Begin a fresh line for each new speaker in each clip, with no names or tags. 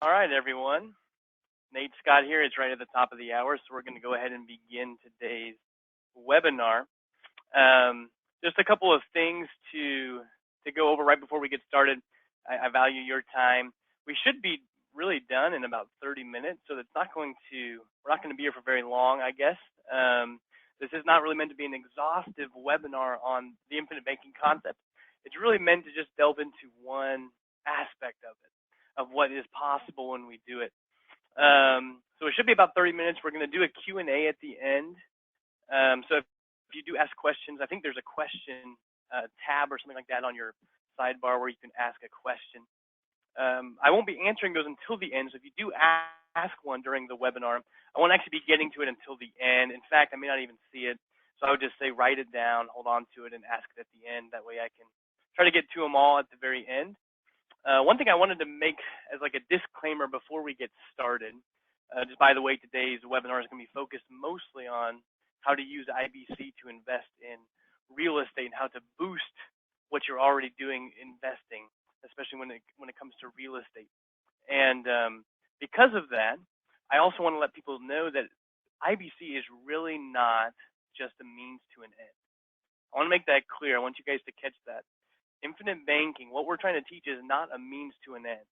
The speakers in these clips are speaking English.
All right, everyone. Nate Scott here. It's right at the top of the hour, so we're going to go ahead and begin today's webinar. Just a couple of things to go over right before we get started. I value your time. We should be really done in about 30 minutes, so we're not going to be here for very long, I guess. This is not really meant to be an exhaustive webinar on the infinite banking concept. It's really meant to just delve into one aspect of it, of what is possible when we do it. So it should be about 30 minutes. We're going to do a Q&A at the end. So if you do ask questions, I think there's a question tab or something like that on your sidebar where you can ask a question. I won't be answering those until the end, so if you do ask one during the webinar, I won't actually be getting to it until the end. In fact, I may not even see it, so I would just say write it down, hold on to it, and ask it at the end. That way I can try to get to them all at the very end. One thing I wanted to make as like a disclaimer before we get started, just by the way, today's webinar is going to be focused mostly on how to use IBC to invest in real estate and how to boost what you're already doing investing, especially when it comes to real estate. And because of that, I also want to let people know that IBC is really not just a means to an end. I want to make that clear. I want you guys to catch that. Infinite banking, what we're trying to teach is not a means to an end.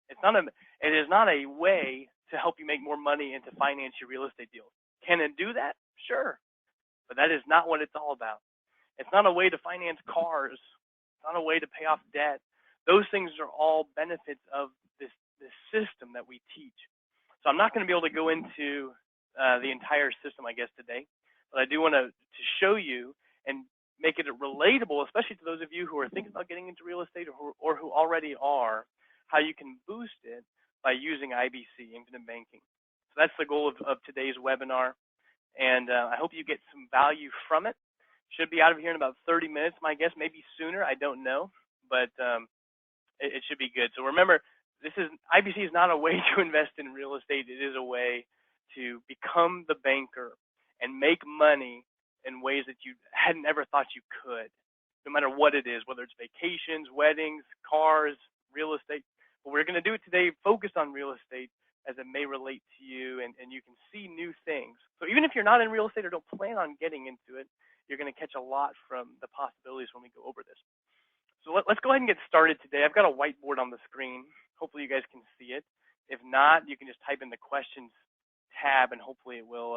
It is not a way to help you make more money and to finance your real estate deals. Can it do that? Sure. But that is not what it's all about. It's not a way to finance cars. It's not a way to pay off debt. Those things are all benefits of this system that we teach. So I'm not going to be able to go into the entire system, I guess, today. But I do want to show you and make it relatable, especially to those of you who are thinking about getting into real estate or who already are, how you can boost it by using IBC, Infinite Banking. So that's the goal of today's webinar. And I hope you get some value from it. Should be out of here in about 30 minutes, my guess, maybe sooner. I don't know, but it should be good. So remember, IBC is not a way to invest in real estate. It is a way to become the banker and make money in ways that you hadn't ever thought you could, no matter what it is, whether it's vacations, weddings, cars, real estate. But we're going to do it today focused on real estate as it may relate to you, and you can see new things. So even if you're not in real estate or don't plan on getting into it, you're going to catch a lot from the possibilities when we go over this. So let's go ahead and get started today. I've got a whiteboard on the screen. Hopefully you guys can see it. If not, you can just type in the questions tab, and hopefully it will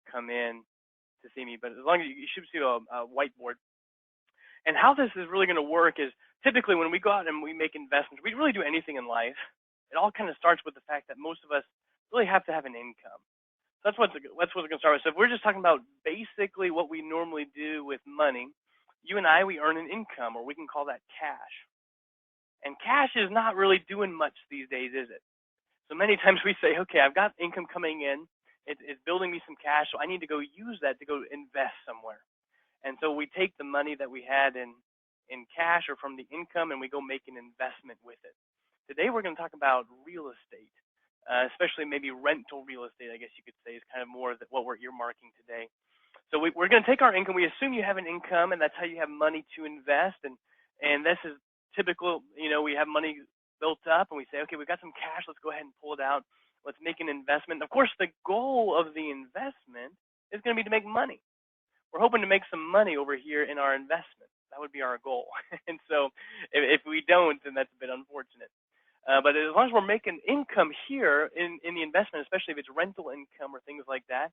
come in to see me. But as long as you should see a whiteboard. And how this is really going to work is typically when we go out and we make investments, we really do anything in life. It all kind of starts with the fact that most of us really have to have an income. So that's what we're going to start with. So if we're just talking about basically what we normally do with money, you and I, we earn an income, or we can call that cash. And cash is not really doing much these days, is it? So many times we say, okay, I've got income coming in. It's building me some cash, so I need to go use that to go invest somewhere. And so we take the money that we had in cash or from the income, and we go make an investment with it. Today we're going to talk about real estate, especially maybe rental real estate, I guess you could say, is kind of more of what we're earmarking today. So we're going to take our income. We assume you have an income, and that's how you have money to invest. And this is typical. We have money built up, and we say, okay, we've got some cash. Let's go ahead and pull it out. Let's make an investment. Of course, the goal of the investment is going to be to make money. We're hoping to make some money over here in our investment. That would be our goal. And so if we don't, then that's a bit unfortunate. But as long as we're making income here in the investment, especially if it's rental income or things like that,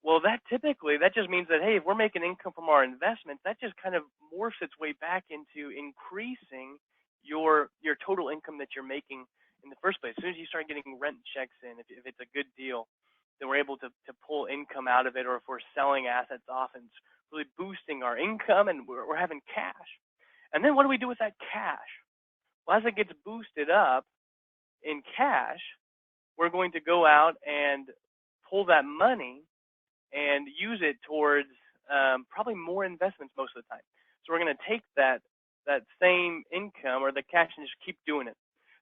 well, that just means that, hey, if we're making income from our investments, that just kind of morphs its way back into increasing your total income that you're making in the first place. As soon as you start getting rent checks in, if it's a good deal, then we're able to pull income out of it, or if we're selling assets off, and it's really boosting our income, and we're having cash. And then what do we do with that cash? Well, as it gets boosted up in cash, we're going to go out and pull that money and use it towards probably more investments most of the time. So we're going to take that same income or the cash and just keep doing it.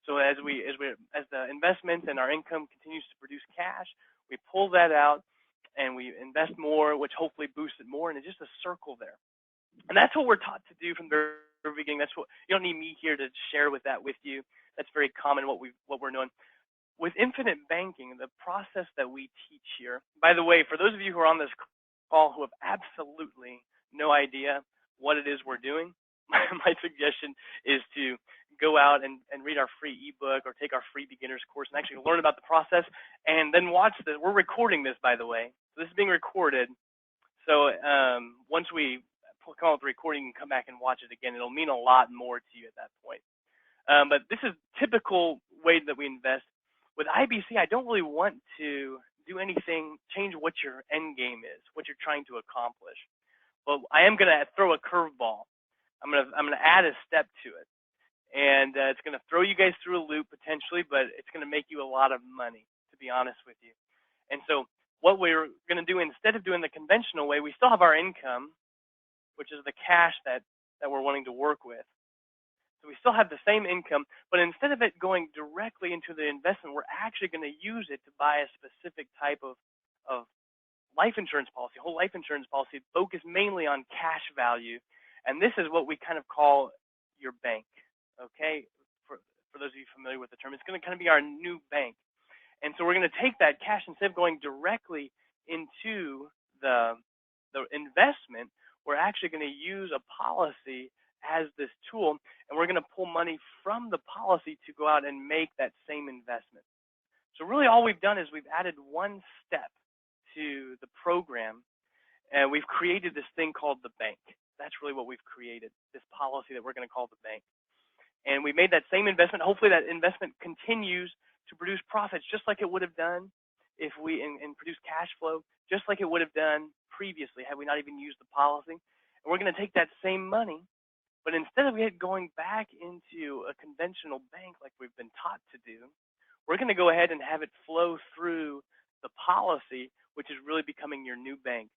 So as the investments and our income continues to produce cash, we pull that out and we invest more, which hopefully boosts it more, and it's just a circle there. And that's what we're taught to do from the very beginning. That's what you don't need me here to share with you. That's very common what we're doing. With infinite banking, the process that we teach here, by the way, for those of you who are on this call who have absolutely no idea what it is we're doing, my suggestion is to go out and read our free ebook or take our free beginners course and actually learn about the process and then watch this. We're recording this, by the way. So this is being recorded. So once we come out with the recording, you can come back and watch it again. It'll mean a lot more to you at that point. But this is typical way that we invest. With IBC, I don't really want to do anything, change what your end game is, what you're trying to accomplish. But I am going to throw a curveball. I'm going to add a step to it. And it's going to throw you guys through a loop potentially, but it's going to make you a lot of money, to be honest with you. And so what we're going to do, instead of doing the conventional way, we still have our income, which is the cash that we're wanting to work with. So we still have the same income, but instead of it going directly into the investment, we're actually going to use it to buy a specific type of life insurance policy, whole life insurance policy, focused mainly on cash value. And this is what we kind of call your bank, okay? For those of you familiar with the term, it's going to kind of be our new bank. And so we're going to take that cash, instead of going directly into the investment, we're actually going to use a policy as this tool, and we're going to pull money from the policy to go out and make that same investment. So really all we've done is we've added one step to the program, and we've created this thing called the bank. That's really what we've created, this policy that we're going to call the bank. And we made that same investment. Hopefully that investment continues to produce profits just like it would have done if we and produce cash flow, just like it would have done previously had we not even used the policy. And we're going to take that same money, but instead of it going back into a conventional bank like we've been taught to do, we're going to go ahead and have it flow through the policy, which is really becoming your new bank,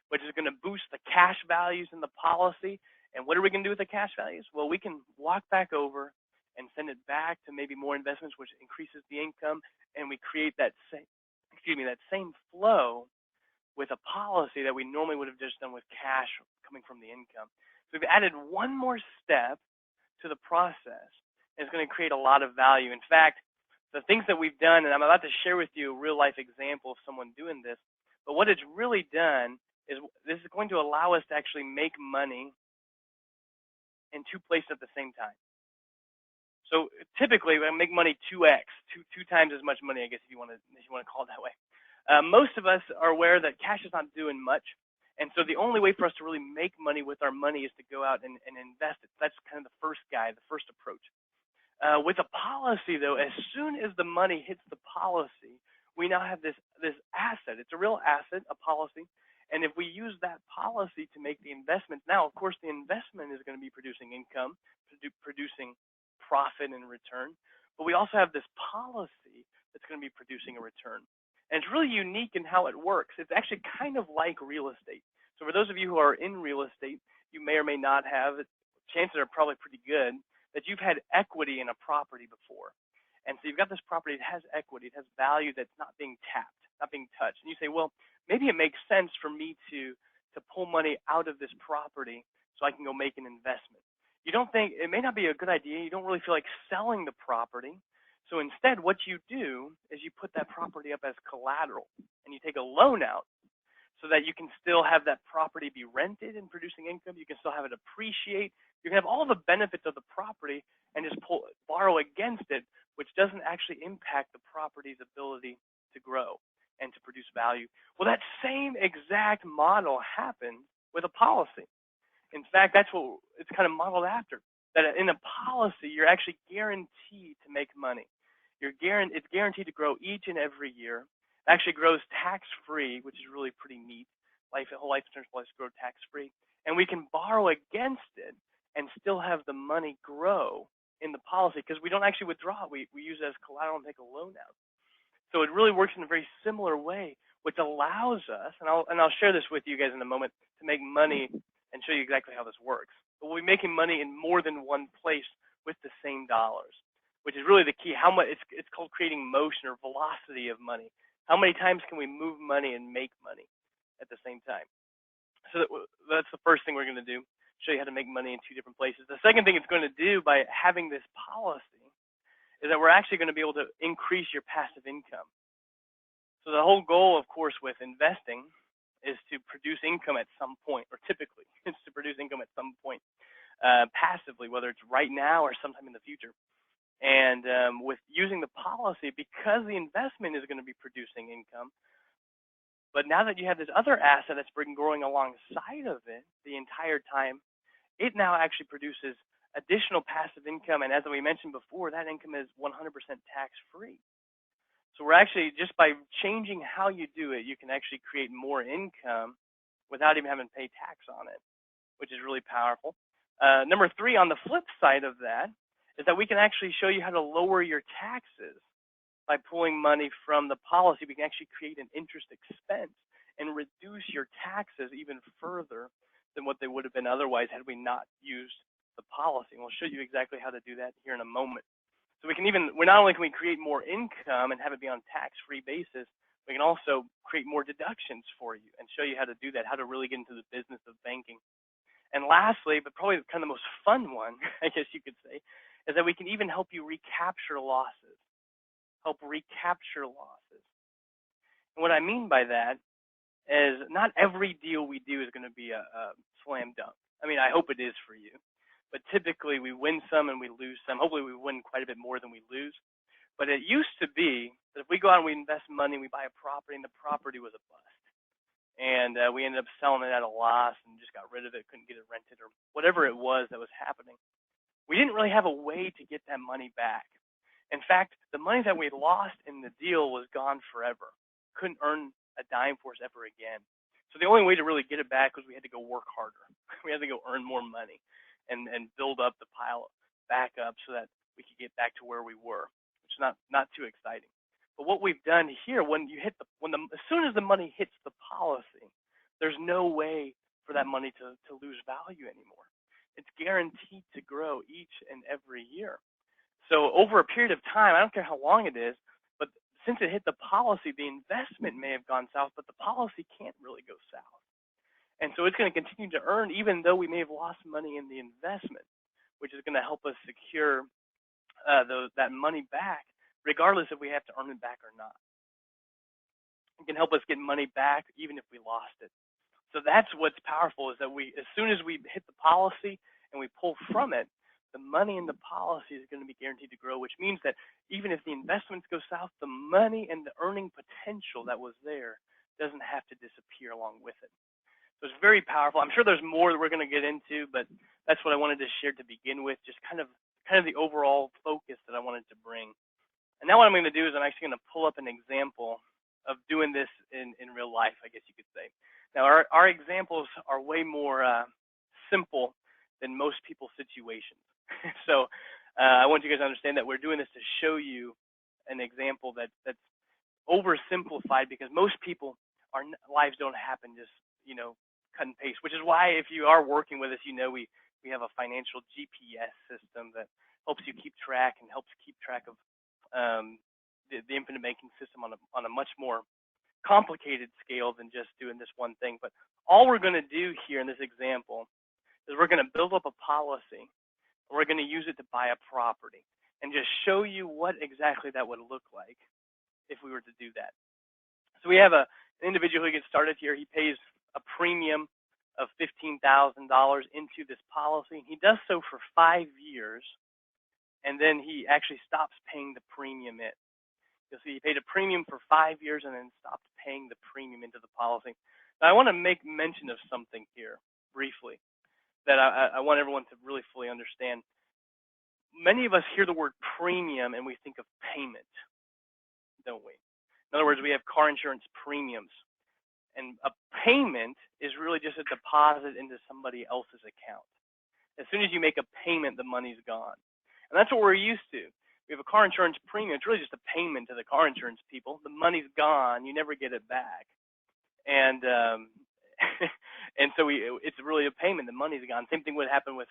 which is going to boost the cash values in the policy. And what are we going to do with the cash values? Well, we can walk back over and send it back to maybe more investments, which increases the income, and we create that same flow with a policy that we normally would have just done with cash coming from the income. So we've added one more step to the process, and it's going to create a lot of value. In fact, the things that we've done, and I'm about to share with you a real life example of someone doing this, but what it's really done is this is going to allow us to actually make money in two places at the same time. So typically we make money 2x, two times as much money, I guess, if you want to call it that way. Most of us are aware that cash is not doing much. And so the only way for us to really make money with our money is to go out and invest it. That's kind of the first approach. With a policy, though, as soon as the money hits the policy, we now have this asset. It's a real asset, a policy. And if we use that policy to make the investment, now, of course, the investment is going to be producing income, producing profit and return. But we also have this policy that's going to be producing a return. And it's really unique in how it works. It's actually kind of like real estate. So for those of you who are in real estate, you may or may not have, chances are probably pretty good, that you've had equity in a property before. And so you've got this property, it has equity, it has value that's not being tapped, not being touched. And you say, well, maybe it makes sense for me to pull money out of this property so I can go make an investment. You don't think, it may not be a good idea, you don't really feel like selling the property. So instead, what you do is you put that property up as collateral, and you take a loan out so that you can still have that property be rented and producing income. You can still have it appreciate. You can have all the benefits of the property and just borrow against it, which doesn't actually impact the property's ability to grow and to produce value. Well, that same exact model happens with a policy. In fact, that's what it's kind of modeled after. That in a policy, you're actually guaranteed to make money. It's guaranteed to grow each and every year. It actually grows tax-free, which is really pretty neat. Whole life insurance policies grow tax-free. And we can borrow against it and still have the money grow in the policy because we don't actually withdraw. We use it as collateral and take a loan out. So it really works in a very similar way, which allows us, and I'll share this with you guys in a moment, to make money and show you exactly how this works. But we'll be making money in more than one place with the same dollars, which is really the key. How much it's called creating motion or velocity of money. How many times can we move money and make money at the same time? So that's the first thing we're going to do, show you how to make money in two different places. The second thing it's going to do by having this policy is that we're actually going to be able to increase your passive income. So the whole goal, of course, with investing is to produce income at some point, or typically it's to produce income at some point passively, whether it's right now or sometime in the future. And with using the policy, because the investment is going to be producing income, but now that you have this other asset that's been growing alongside of it the entire time, it now actually produces additional passive income. And as we mentioned before, that income is 100% tax-free. So we're actually, just by changing how you do it, you can actually create more income without even having to pay tax on it, which is really powerful. Number 3, on the flip side of that, is that we can actually show you how to lower your taxes by pulling money from the policy. We can actually create an interest expense and reduce your taxes even further than what they would have been otherwise had we not used the policy. And we'll show you exactly how to do that here in a moment. So we not only can we create more income and have it be on tax-free basis, we can also create more deductions for you and show you how to do that, how to really get into the business of banking. And lastly, but probably kind of the most fun one, I guess you could say, is that we can even help you recapture losses. And what I mean by that is not every deal we do is going to be a slam dunk. I mean, I hope it is for you. But typically we win some and we lose some. Hopefully we win quite a bit more than we lose. But it used to be that if we go out and we invest money, we buy a property, and the property was a bust. And we ended up selling it at a loss and just got rid of it, couldn't get it rented, or whatever it was that was happening. We didn't really have a way to get that money back. In fact, the money that we lost in the deal was gone forever. Couldn't earn a dime for us ever again. So the only way to really get it back was we had to go work harder. We had to go earn more money and build up the pile back up so that we could get back to where we were, which is not too exciting. But what we've done here, as soon as the money hits the policy, there's no way for that money to lose value anymore. It's guaranteed to grow each and every year. So over a period of time, I don't care how long it is, but since it hit the policy, the investment may have gone south, but the policy can't really go south. And so it's going to continue to earn even though we may have lost money in the investment, which is going to help us secure that money back, regardless if we have to earn it back or not. It can help us get money back even if we lost it. So that's what's powerful, is that as soon as we hit the policy and we pull from it, the money in the policy is going to be guaranteed to grow, which means that even if the investments go south, the money and the earning potential that was there doesn't have to disappear along with it. So it's very powerful. I'm sure there's more that we're going to get into, but that's what I wanted to share to begin with, just kind of the overall focus that I wanted to bring. And now what I'm going to do is I'm actually going to pull up an example of doing this in real life, I guess you could say. Now, our examples are way more simple than most people's situations. So I want you guys to understand that we're doing this to show you an example that's oversimplified, because most people, our lives don't happen just, cut and paste, which is why if you are working with us, we have a financial GPS system that helps you keep track and helps keep track of the infinite banking system on a much more complicated scale than just doing this one thing. But all we're going to do here in this example is we're going to build up a policy, and we're going to use it to buy a property, and just show you what exactly that would look like if we were to do that. So we have an individual who gets started here. He pays a premium of $15,000 into this policy. He does so for 5 years, and then he actually stops paying the premium in. You'll see he paid a premium for 5 years and then stopped paying the premium into the policy. Now, I want to make mention of something here briefly that I want everyone to really fully understand. Many of us hear the word premium and we think of payment, don't we? In other words, we have car insurance premiums. And a payment is really just a deposit into somebody else's account. As soon as you make a payment, the money's gone. And that's what we're used to. We have a car insurance premium. It's really just a payment to the car insurance people. The money's gone. You never get it back. And and so it's really a payment. The money's gone. Same thing would happen with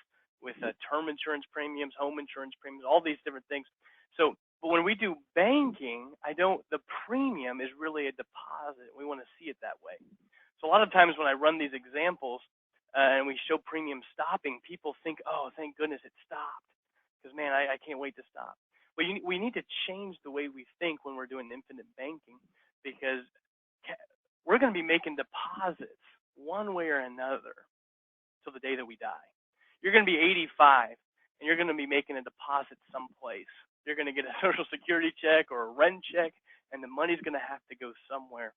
term insurance premiums, home insurance premiums, all these different things. So, but when we do banking, the premium is really a deposit. We want to see it that way. So a lot of times when I run these examples and we show premium stopping, people think, oh, thank goodness it stopped, because man, I can't wait to stop. we need to change the way we think when we're doing infinite banking, because we're going to be making deposits one way or another till the day that we die. You're going to be 85 and you're going to be making a deposit someplace. You're going to get a Social Security check or a rent check, and the money's going to have to go somewhere.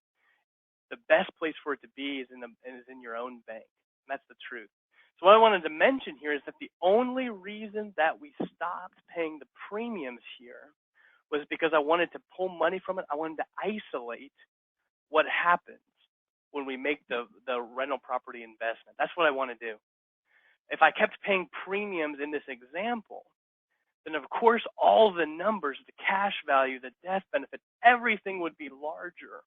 The best place for it to be is in your own bank. And that's the truth. So what I wanted to mention here is that the only reason that we stopped paying the premiums here was because I wanted to pull money from it. I wanted to isolate what happens when we make the rental property investment. That's what I want to do. If I kept paying premiums in this example, then of course all the numbers, the cash value, the death benefit, everything would be larger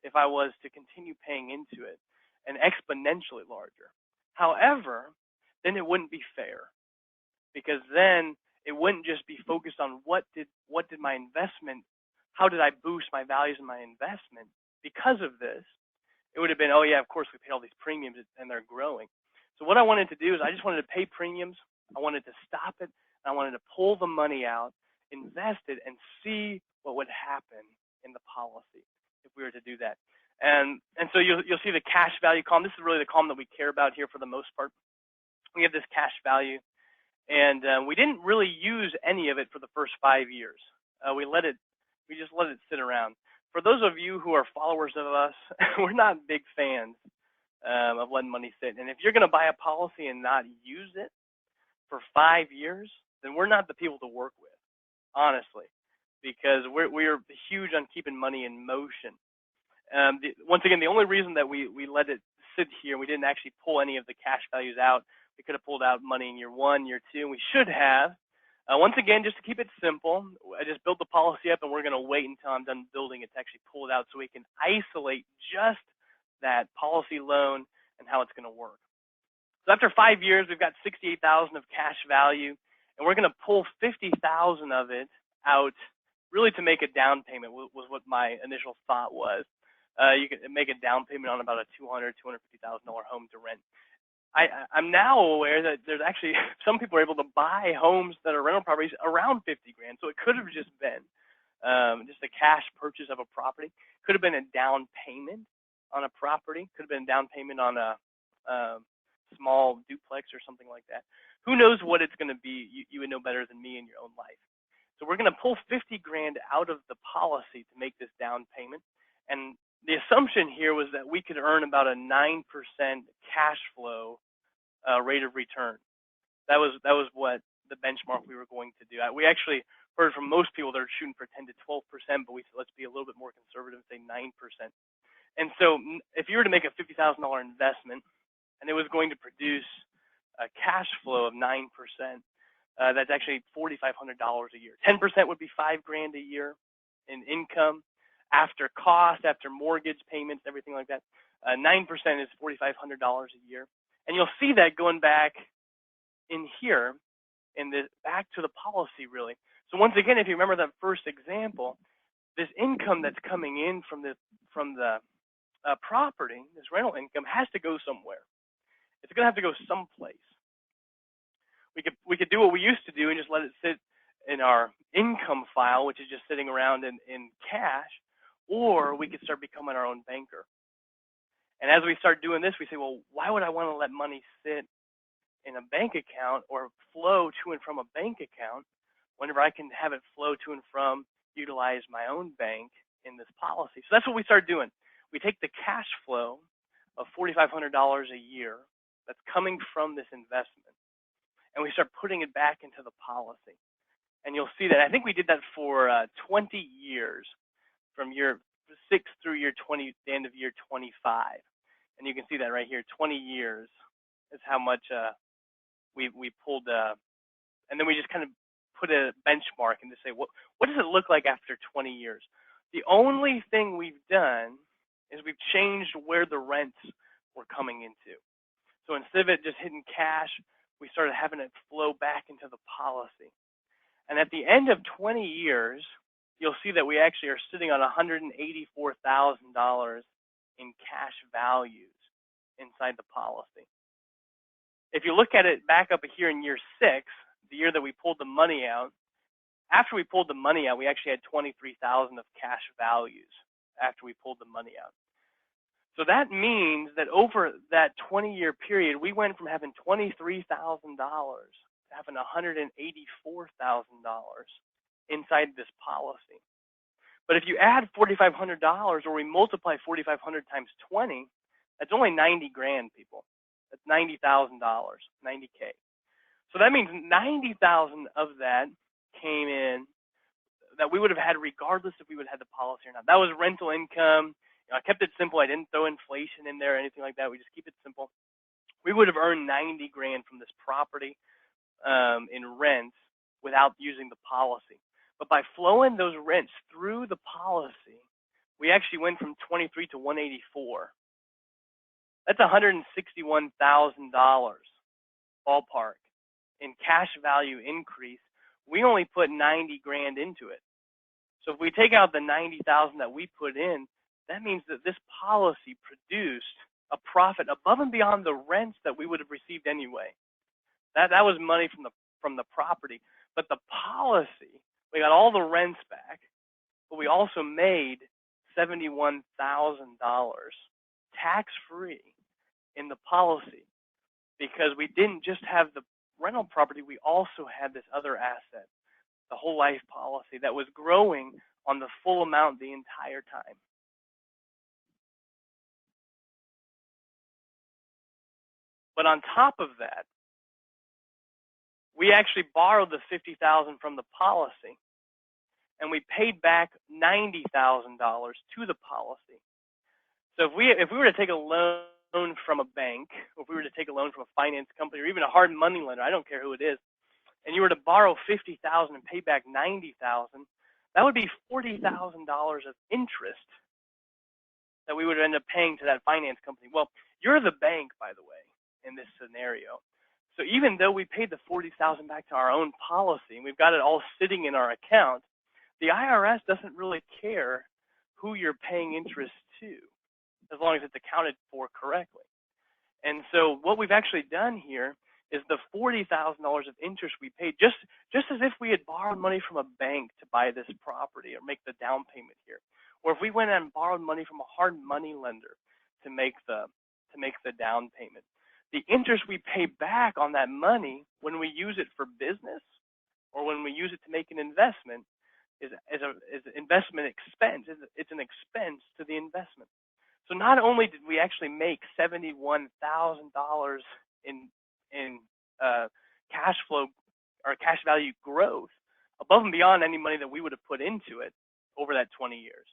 if I was to continue paying into it, and exponentially larger. However, then it wouldn't be fair, because then it wouldn't just be focused on what did my investment, how did I boost my values in my investment because of this. It would have been, oh yeah, of course we paid all these premiums and they're growing. So what I wanted to do is I just wanted to pay premiums. I wanted to stop it. I wanted to pull the money out, invest it, and see what would happen in the policy if we were to do that. And so you'll see the cash value column. This is really the column that we care about here for the most part. We have this cash value, and we didn't really use any of it for the first 5 years. We just let it sit around. For those of you who are followers of us, we're not big fans of letting money sit. And if you're going to buy a policy and not use it for 5 years, then we're not the people to work with, honestly, because we're huge on keeping money in motion. Once again, the only reason that we let it sit here, we didn't actually pull any of the cash values out. We could have pulled out money in year 1, year 2, and we should have. Once again, just to keep it simple, I just built the policy up, and we're going to wait until I'm done building it to actually pull it out so we can isolate just that policy loan and how it's going to work. So after 5 years, we've got $68,000 of cash value, and we're going to pull $50,000 of it out really to make a down payment was what my initial thought was. You could make a down payment on about a $250,000 home to rent. I'm now aware that there's actually some people are able to buy homes that are rental properties around $50,000. So it could have just been just a cash purchase of a property. Could have been a down payment on a property. Could have been a down payment on a small duplex or something like that. Who knows what it's going to be? You would know better than me in your own life. So we're going to pull $50,000 out of the policy to make this down payment. And the assumption here was that we could earn about a 9% cash flow rate of return. That was what the benchmark we were going to do. We actually heard from most people that are shooting for 10 to 12%, but we said let's be a little bit more conservative and say 9%. And so if you were to make a $50,000 investment and it was going to produce a cash flow of 9%, that's actually $4,500 a year. 10% would be $5,000 a year in income. After cost, after mortgage payments, everything like that, 9% is $4,500 a year. And you'll see that going back in here, back to the policy, really. So once again, if you remember that first example, this income that's coming in from the property, this rental income, has to go somewhere. It's going to have to go someplace. We could do what we used to do and just let it sit in our income file, which is just sitting around in cash. Or we could start becoming our own banker. And as we start doing this, we say, well, why would I want to let money sit in a bank account or flow to and from a bank account whenever I can have it flow to and from, utilize my own bank in this policy? So that's what we start doing. We take the cash flow of $4,500 a year that's coming from this investment, and we start putting it back into the policy. And you'll see that. I think we did that for 20 years. From year 6 through year 20, the end of year 25. And you can see that right here, 20 years is how much we pulled, and then we just kind of put a benchmark and just say, what does it look like after 20 years? The only thing we've done is we've changed where the rents were coming into. So instead of it just hitting cash, we started having it flow back into the policy. And at the end of 20 years, you'll see that we actually are sitting on $184,000 in cash values inside the policy. If you look at it back up here in year 6, the year that we pulled the money out, after we pulled the money out, we actually had 23,000 of cash values after we pulled the money out. So that means that over that 20-year period, we went from having $23,000 to having $184,000 inside this policy. But if you add $4,500, or we multiply 4,500 times 20, that's only 90 grand, people. That's $90,000, 90K. So that means 90,000 of that came in that we would have had regardless if we would have had the policy or not. That was rental income. I kept it simple. I didn't throw inflation in there or anything like that. We just keep it simple. We would have earned 90 grand from this property in rents without using the policy. But by flowing those rents through the policy, we actually went from 23 to 184. That's $161,000 ballpark in cash value increase. We only put 90 grand into it. So if we take out the 90,000 that we put in, that means that this policy produced a profit above and beyond the rents that we would have received anyway. That was money from the property. But the policy, we got all the rents back, but we also made $71,000 tax-free in the policy because we didn't just have the rental property, we also had this other asset, the whole life policy that was growing on the full amount the entire time. But on top of that, we actually borrowed the $50,000 from the policy, and we paid back $90,000 to the policy. So if we were to take a loan from a bank, or if we were to take a loan from a finance company, or even a hard money lender, I don't care who it is, and you were to borrow $50,000 and pay back $90,000, that would be $40,000 of interest that we would end up paying to that finance company. Well, you're the bank, by the way, in this scenario. So even though we paid the $40,000 back to our own policy, and we've got it all sitting in our account, the IRS doesn't really care who you're paying interest to, as long as it's accounted for correctly. And so what we've actually done here is the $40,000 of interest we paid, just as if we had borrowed money from a bank to buy this property or make the down payment here, or if we went and borrowed money from a hard money lender to make the down payment. The interest we pay back on that money when we use it for business or when we use it to make an investment is an investment expense. It's an expense to the investment. So not only did we actually make $71,000 in cash flow or cash value growth above and beyond any money that we would have put into it over that 20 years.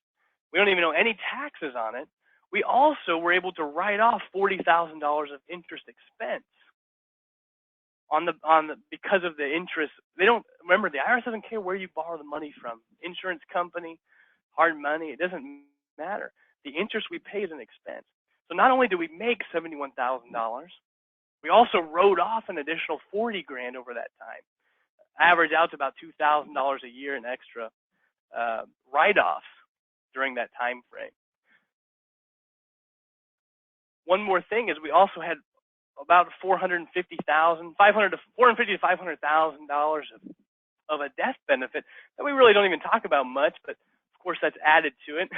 We don't even owe any taxes on it. We also were able to write off $40,000 of interest expense because of the interest. They don't remember, the IRS doesn't care where you borrow the money from. Insurance company, hard money, it doesn't matter. The interest we pay is an expense. So not only did we make $71,000, we also wrote off an additional 40 grand over that time. Average out to about $2,000 a year in extra write-offs during that time frame. One more thing is we also had about $450,000 to $500,000 of a death benefit that we really don't even talk about much, but of course that's added to it.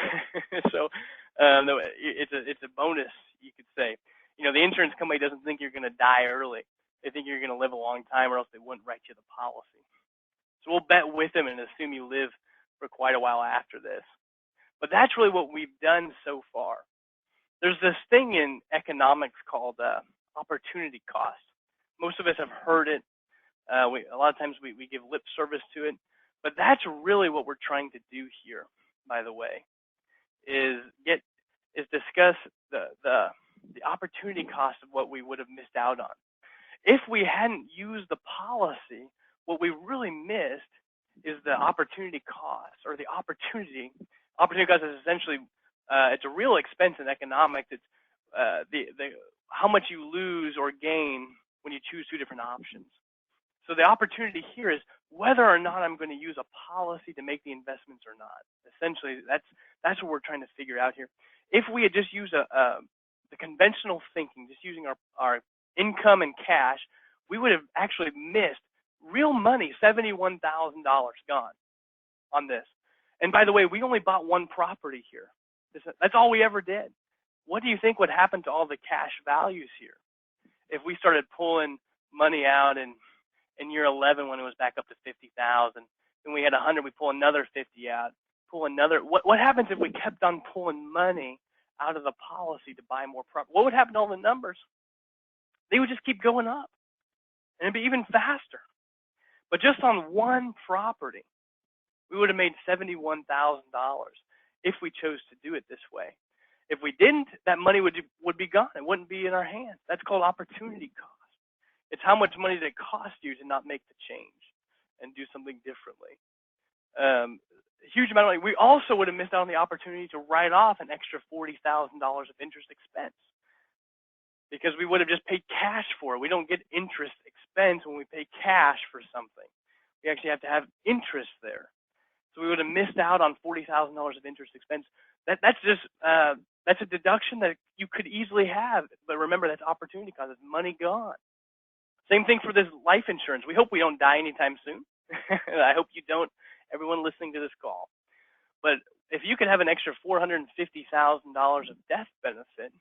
So it's a bonus, you could say. You know, the insurance company doesn't think you're going to die early. They think you're going to live a long time, or else they wouldn't write you the policy. So we'll bet with them and assume you live for quite a while after this. But that's really what we've done so far. There's this thing in economics called opportunity cost. Most of us have heard it. A lot of times we give lip service to it. But that's really what we're trying to do here, by the way, is discuss the opportunity cost of what we would have missed out on. If we hadn't used the policy, what we really missed is the opportunity cost, or the opportunity. Opportunity cost is essentially it's a real expense in economics. It's how much you lose or gain when you choose two different options. So the opportunity here is whether or not I'm going to use a policy to make the investments or not. Essentially, that's what we're trying to figure out here. If we had just used the conventional thinking, just using our income and cash, we would have actually missed Real money, $71,000 gone on this. And by the way, we only bought one property here. That's all we ever did. What do you think would happen to all the cash values here if we started pulling money out in year 11 when it was back up to 50,000, and we had 100, we pull another 50 out, pull another. What happens if we kept on pulling money out of the policy to buy more property? What would happen to all the numbers? They would just keep going up, and it'd be even faster. But just on one property, we would have made $71,000 if we chose to do it this way. If we didn't, that money would be gone. It wouldn't be in our hands. That's called opportunity cost. It's how much money did it cost you to not make the change and do something differently. Huge amount of money. We also would have missed out on the opportunity to write off an extra $40,000 of interest expense because we would have just paid cash for it. We don't get interest expense when we pay cash for something. We actually have to have interest there. So we would have missed out on $40,000 of interest expense. That's a deduction that you could easily have. But remember, that's opportunity cost. It's money gone. Same thing for this life insurance. We hope we don't die anytime soon. I hope you don't, everyone listening to this call. But if you could have an extra $450,000 of death benefit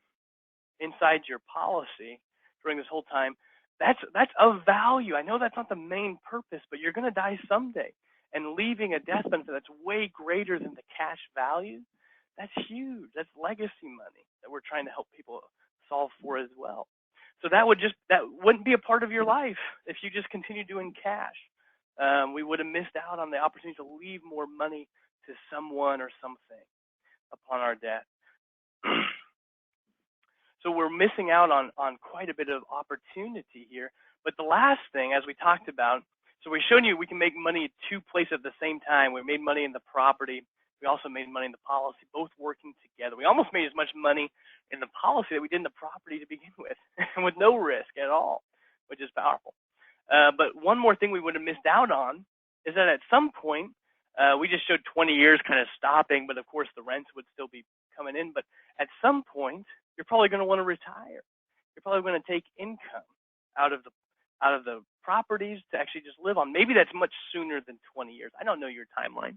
inside your policy during this whole time, that's of value. I know that's not the main purpose, but you're going to die someday. And leaving a death benefit that's way greater than the cash value, that's huge. That's legacy money that we're trying to help people solve for as well. So that wouldn't be a part of your life if you just continue doing cash. We would have missed out on the opportunity to leave more money to someone or something upon our death. So we're missing out on quite a bit of opportunity here. But the last thing, as we talked about, so we've shown you we can make money at two places at the same time. We made money in the property. We also made money in the policy, both working together. We almost made as much money in the policy that we did in the property to begin with, with no risk at all, which is powerful. But one more thing we would have missed out on is that at some point, we just showed 20 years kind of stopping, but of course the rents would still be coming in. But at some point, you're probably going to want to retire. You're probably going to take income out of the properties to actually just live on. Maybe that's much sooner than 20 years. I don't know your timeline.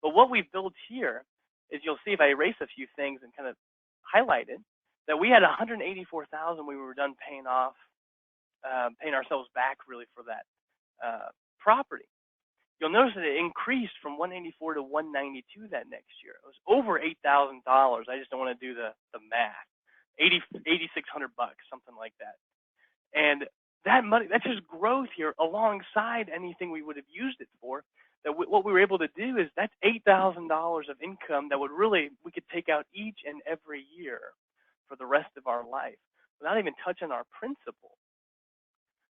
But what we've built here is, you'll see if I erase a few things and kind of highlight it, that we had $184,000 we were done paying ourselves back really for that property. You'll notice that it increased from 184 to 192 that next year. It was over $8,000. I just don't want to do the math. $8,600, something like that. And that money, that's just growth here alongside anything we would have used it for. That what we were able to do is, that's $8,000 of income that we could take out each and every year for the rest of our life without even touching our principal.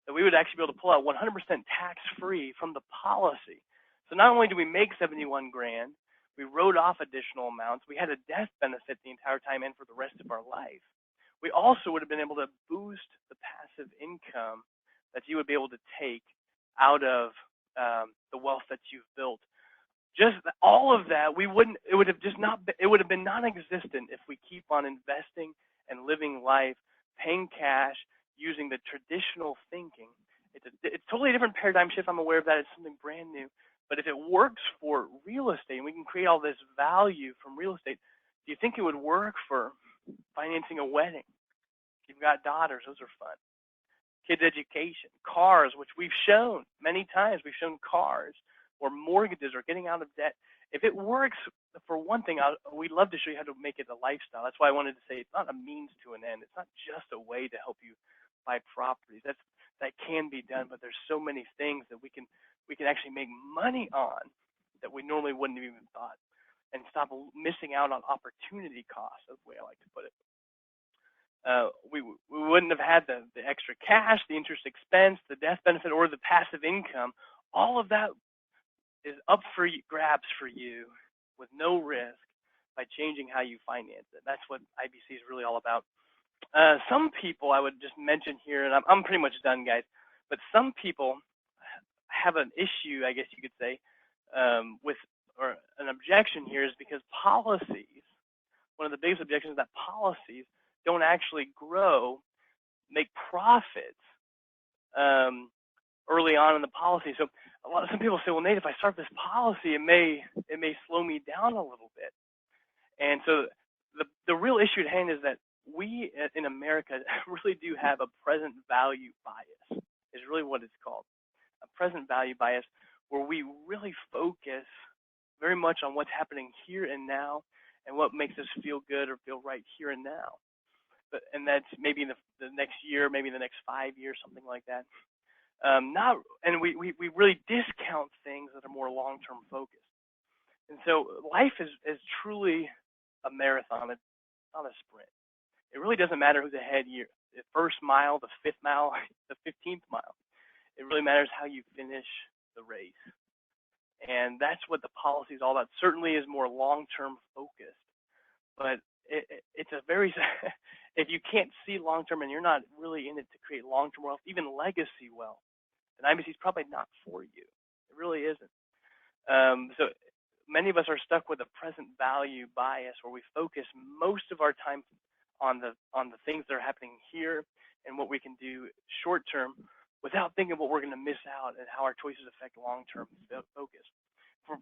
That we would actually be able to pull out 100% tax-free from the policy. So not only do we make $71,000, we wrote off additional amounts. We had a death benefit the entire time and for the rest of our life. We also would have been able to boost the passive income that you would be able to take out of the wealth that you've built. Just all of that, it would have been non-existent if we keep on investing and living life, paying cash, using the traditional thinking. It's totally a different paradigm shift. I'm aware of that. It's something brand new. But if it works for real estate, and we can create all this value from real estate, do you think it would work for financing a wedding? You've got daughters, those are fun. Kids' education, cars, which we've shown many times. We've shown cars or mortgages or getting out of debt. If it works for one thing, we'd love to show you how to make it a lifestyle. That's why I wanted to say it's not a means to an end. It's not just a way to help you buy properties. That can be done, but there's so many things that we can actually make money on that we normally wouldn't have even thought, and stop missing out on opportunity costs. That's the way I like to put it. We wouldn't have had the extra cash, the interest expense, the death benefit, or the passive income. All of that is up for grabs for you with no risk by changing how you finance it. That's what IBC is really all about. Some people, I would just mention here, and I'm pretty much done, guys, but some people have an issue, I guess you could say, with, or an objection here, is because policies, one of the biggest objections is that policies don't actually grow, make profits early on in the policy. So some people say, well, Nate, if I start this policy, it may slow me down a little bit. And so the real issue at hand is that we in America really do have a present value bias, is really what it's called. A present value bias, where we really focus very much on what's happening here and now and what makes us feel good or feel right here and now. And that's maybe in the next year, maybe in the next 5 years, something like that. We really discount things that are more long-term focused. And so life is truly a marathon. It's not a sprint. It really doesn't matter who's ahead here, the first mile, the 5th mile, the 15th mile. It really matters how you finish the race. And that's what the policy is all about. Certainly is more long-term focused, but it's a very, if you can't see long-term and you're not really in it to create long-term wealth, even legacy wealth, then IBC is probably not for you. It really isn't. So many of us are stuck with a present value bias, where we focus most of our time on the things that are happening here and what we can do short term, without thinking what we're going to miss out and how our choices affect long-term focus.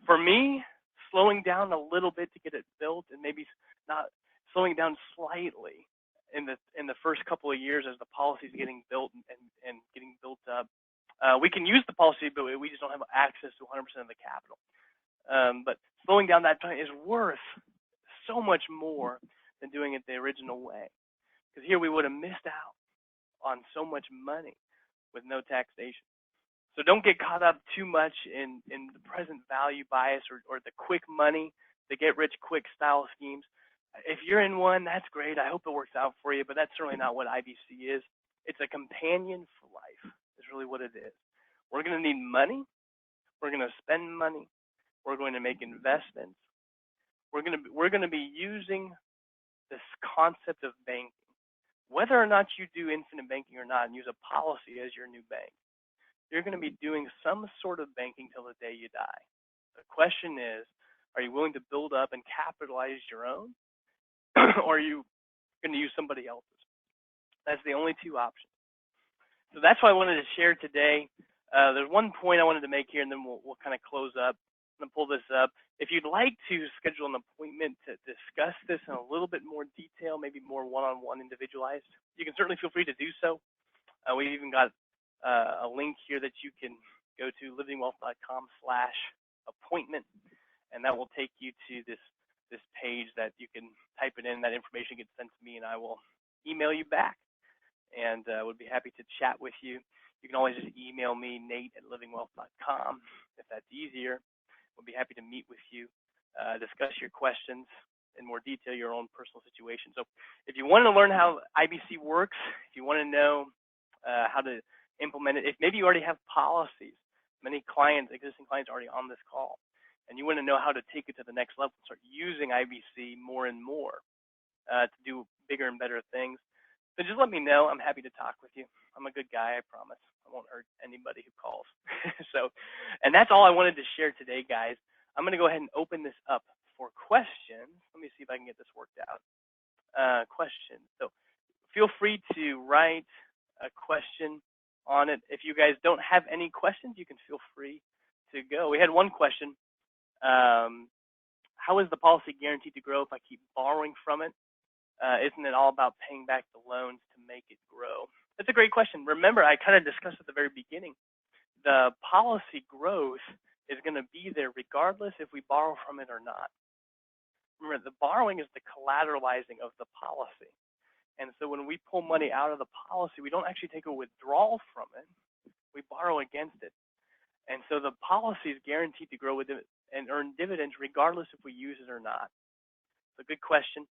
For me, slowing down a little bit to get it built, and maybe not slowing down slightly in the first couple of years as the policy is getting built and getting built up. We can use the policy, but we just don't have access to 100% of the capital. But slowing down that time is worth so much more than doing it the original way. Because here we would have missed out on so much money with no taxation. So don't get caught up too much in the present value bias or the quick money, the get rich quick style schemes. If you're in one, that's great. I hope it works out for you, but that's certainly not what IBC is. It's a companion for life, is really what it is. We're going to need money. We're going to spend money. We're going to make investments. We're going to be using this concept of banking. Whether or not you do infinite banking or not and use a policy as your new bank, you're going to be doing some sort of banking till the day you die. The question is, are you willing to build up and capitalize your own, or are you going to use somebody else's? That's the only two options. So that's what I wanted to share today. There's one point I wanted to make here, and then we'll kind of close up. I'm going to pull this up. If you'd like to schedule an appointment to discuss this in a little bit more detail, maybe more one-on-one individualized, you can certainly feel free to do so. We've even got a link here that you can go to, livingwealth.com/appointment, and that will take you to this page that you can type it in. That information gets sent to me, and I will email you back, and would be happy to chat with you. You can always just email me, Nate@livingwealth.com, if that's easier. We'll be happy to meet with you, discuss your questions in more detail, your own personal situation. So if you want to learn how IBC works, if you want to know how to implement it, if maybe you already have policies, many clients, existing clients already on this call, and you want to know how to take it to the next level, start using IBC more and more to do bigger and better things, then just let me know. I'm happy to talk with you. I'm a good guy, I promise. I won't hurt anybody who calls. And that's all I wanted to share today, guys. I'm going to go ahead and open this up for questions. Let me see if I can get this worked out. Questions. So feel free to write a question on it. If you guys don't have any questions, you can feel free to go. We had one question. How is the policy guaranteed to grow if I keep borrowing from it? Isn't it all about paying back the loans to make it grow? That's a great question. Remember, I kind of discussed at the very beginning, the policy growth is going to be there regardless if we borrow from it or not. Remember, the borrowing is the collateralizing of the policy. And so when we pull money out of the policy, we don't actually take a withdrawal from it. We borrow against it. And so the policy is guaranteed to grow with it and earn dividends regardless if we use it or not. So good question.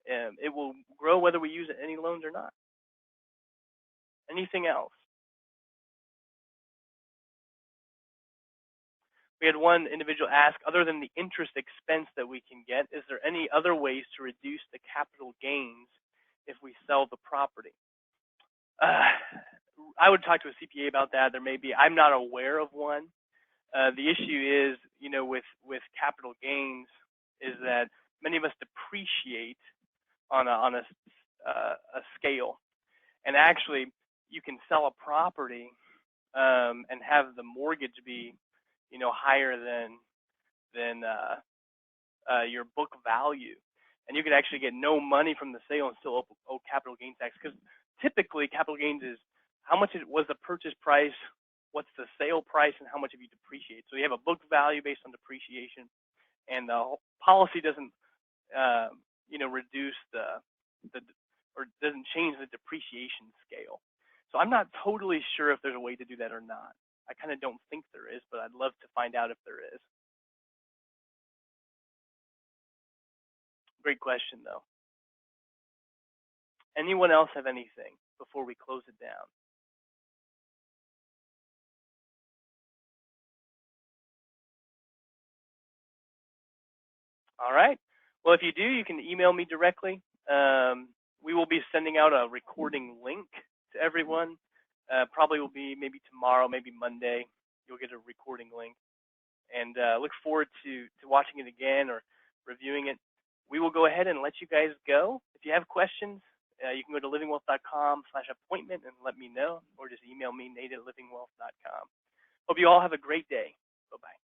It will grow whether we use any loans or not. Anything else? We had one individual ask, other than the interest expense that we can get, is there any other ways to reduce the capital gains if we sell the property? I would talk to a CPA about that. There may be. I'm not aware of one. The issue is, with capital gains, is that many of us depreciate on a scale, and actually, you can sell a property and have the mortgage be, higher than your book value, and you could actually get no money from the sale and still owe capital gains tax. Because typically, capital gains is how much it was the purchase price, what's the sale price, and how much have you depreciated. So you have a book value based on depreciation, and the policy doesn't, reduce the or doesn't change the depreciation scale. So I'm not totally sure if there's a way to do that or not. I kind of don't think there is, but I'd love to find out if there is. Great question, though. Anyone else have anything before we close it down? All right. Well, if you do, you can email me directly. We will be sending out a recording link to everyone. Probably will be maybe tomorrow, maybe Monday. You'll get a recording link, and look forward to watching it again or reviewing it. We will go ahead and let you guys go. If you have questions, you can go to livingwealth.com/appointment and let me know, or just email me, Nate@livingwealth.com. Hope you all have a great day. Bye-bye.